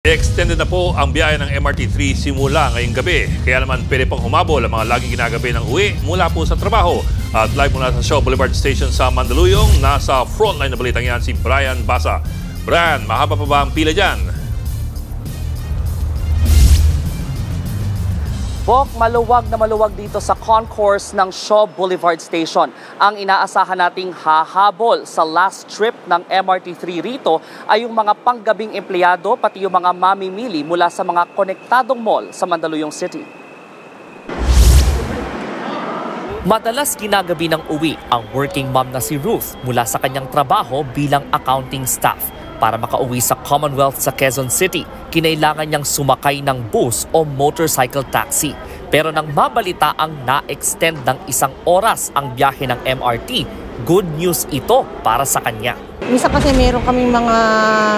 Extended na po ang biyahe ng MRT3 simula ngayong gabi. Kaya naman pwede pang humabol ang mga laging ginagabi ng uwi mula po sa trabaho. At live mula sa Shaw Boulevard Station sa Mandaluyong, nasa frontline na balitang yan si Brian Basa. Brian, mahaba pa ba ang pila dyan? Bok, maluwag na maluwag dito sa concourse ng Shaw Boulevard Station. Ang inaasahan nating hahabol sa last trip ng MRT3 rito ay yung mga panggabing empleyado pati yung mga mamimili mula sa mga konektadong mall sa Mandaluyong City. Madalas ginagabi ng uwi ang working mom na si Ruth mula sa kanyang trabaho bilang accounting staff. Para makauwi sa Commonwealth sa Quezon City, kinailangan niyang sumakay ng bus o motorcycle taxi. Pero nang mabalita ang na-extend ng 1 oras ang biyahe ng MRT, good news ito para sa kanya. Minsan kasi meron kaming mga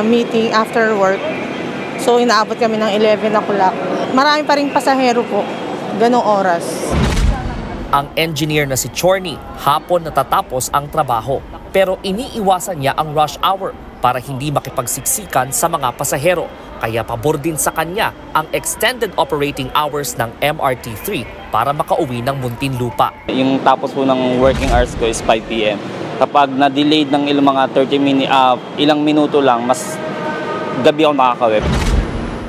meeting after work. So inaabot kami ng 11 o'clock. Marami pa rin pasahero po, ganong oras. Ang engineer na si Chorny, hapon natatapos ang trabaho. Pero iniiwasan niya ang rush hour para hindi makipagsiksikan sa mga pasahero. Kaya pabor din sa kanya ang extended operating hours ng MRT3 para makauwi ng Muntinlupa. Yung tapos po ng working hours ko is 5 p.m. Kapag na-delayed ng ilang minuto lang, mas gabi ako makakawip.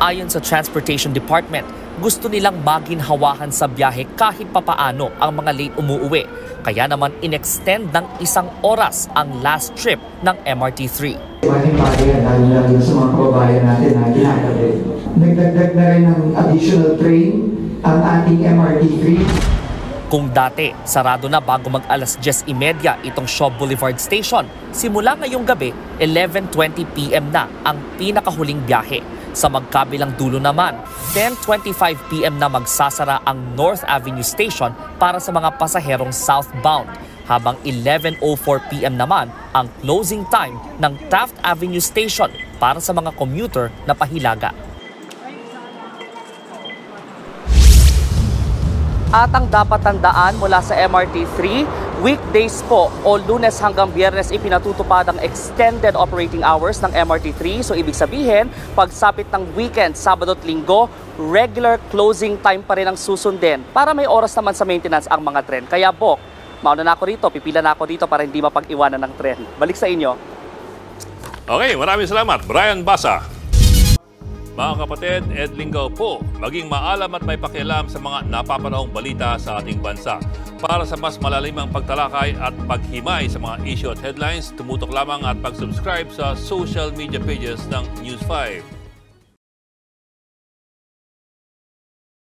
Ayon sa Transportation Department, gusto nilang maginhawahan sa biyahe kahit papaano ang mga late umuuwi. Kaya naman in-extend ng 1 oras ang last trip ng MRT3. Malaking bagay yan, lalo sa mga kababayan natin na ginagabi. Nagdagdag na rin ng additional train ang ating MRT3. Kung dati, sarado na bago mag-alas 10:30 itong Shaw Boulevard Station, simula ngayong gabi, 11:20 p.m. na ang pinakahuling biyahe. Sa magkabilang dulo naman, 10:25 p.m. na magsasara ang North Avenue Station para sa mga pasaherong southbound, habang 11:04 p.m. naman ang closing time ng Taft Avenue Station para sa mga commuter na pahilaga. At ang dapat tandaan mula sa MRT3, weekdays po o Lunes hanggang Biyernes ipinatutupad ang extended operating hours ng MRT3. So ibig sabihin, pagsapit ng weekend, Sabado at Linggo, regular closing time pa rin ang susundin para may oras naman sa maintenance ang mga tren. Kaya Bok, mauna na ako rito, pipila na ako dito para hindi mapag-iwanan ng tren. Balik sa inyo. Okay, maraming salamat, Brian Basa. Mga kapatid, Ed Lingaw po, maging maalam at may pakialam sa mga napapanahong balita sa ating bansa. Para sa mas malalimang pagtalakay at paghimay sa mga issue at headlines, tumutok lamang at pag-subscribe sa social media pages ng News 5.